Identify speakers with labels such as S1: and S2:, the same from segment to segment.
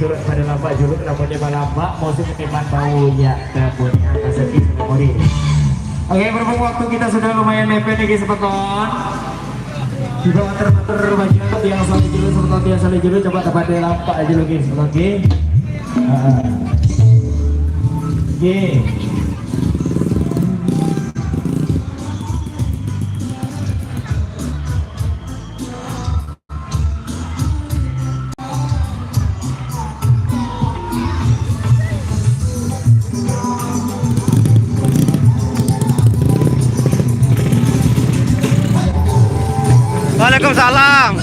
S1: surut pada lampak juruk rambutnya balamba musim ketiman baunya kabutnya kasih memori. Oke, berhubung waktu kita sudah lumayan mepet nih sepeton. Juga mater-mater bagian yang salah julu seperti yang salah julu coba dapat lampak aja lagi seperti. Oke.
S2: Waalaikumsalam.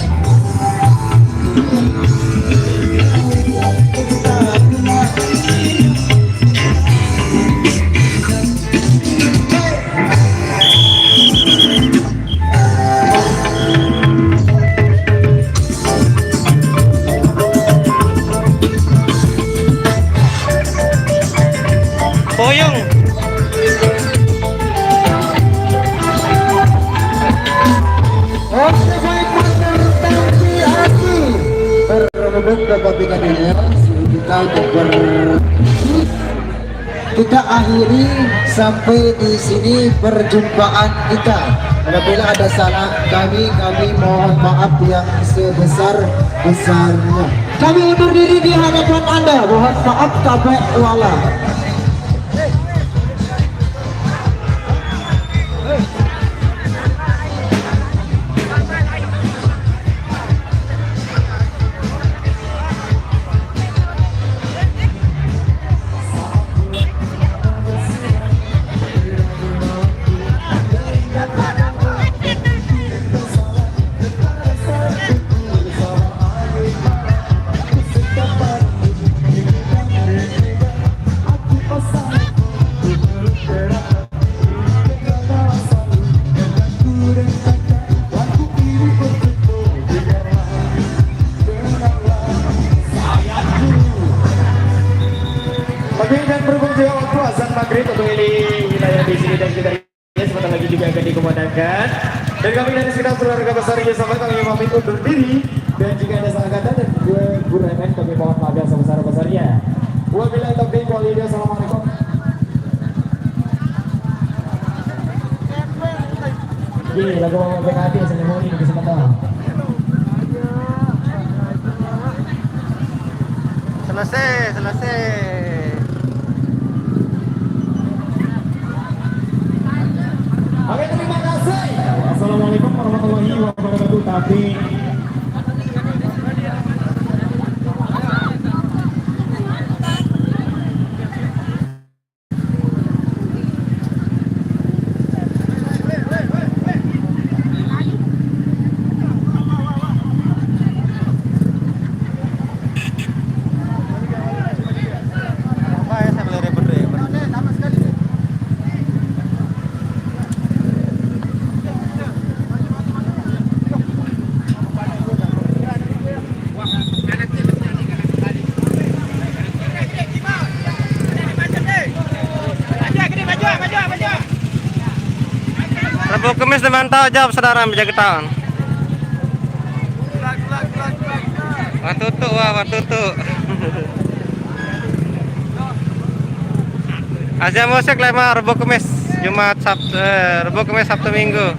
S2: Boyong.
S3: Kita akhiri sampai di sini perjumpaan kita. Apabila ada salah kami mohon maaf yang sebesar-besarnya. Kami undur diri di hadapan Anda. Mohon maaf kabeh wala.
S1: Dan berhubung juga waktu azan maghrib untuk ini wilayah di sini dan sekitar ini sebentar lagi juga akan dikumandangkan. Dan kami dari sekitar keluarga besar ini sampai kami pamit undur diri. Dan jika ada salah kata dan guru remen kami mohon maaf yang sebesar-besarnya. Wabillahi taufiq wal hidayah. Assalamualaikum. Lagu PKB senyumoni di kesempatan.
S2: Selesai.
S1: Oke, terima kasih. Assalamualaikum warahmatullahi wabarakatuh. Tapi
S2: Rabu Kemis dimantau jawab saudara menjaga tahun. Watutu. Asia musik lema Rabu Kemis, Jumat Sabtu, Rabu Kemis Sabtu Minggu.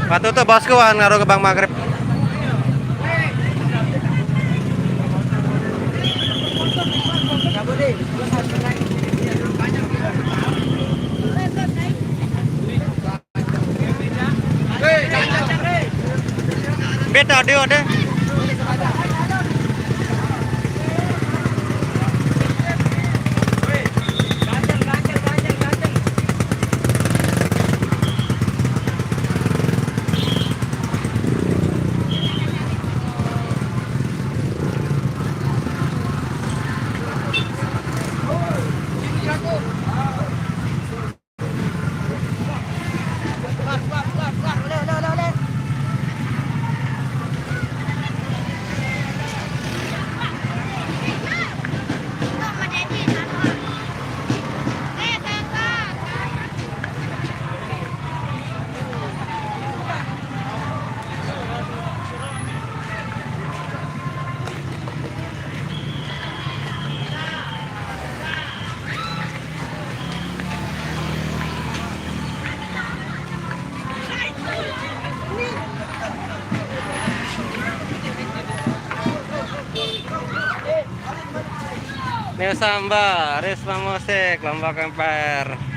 S2: Watutu bosku ngaruh ke Bang Maghrib. Beta audio deh. Neo Samba, Risma Musik, Lomba Kemper.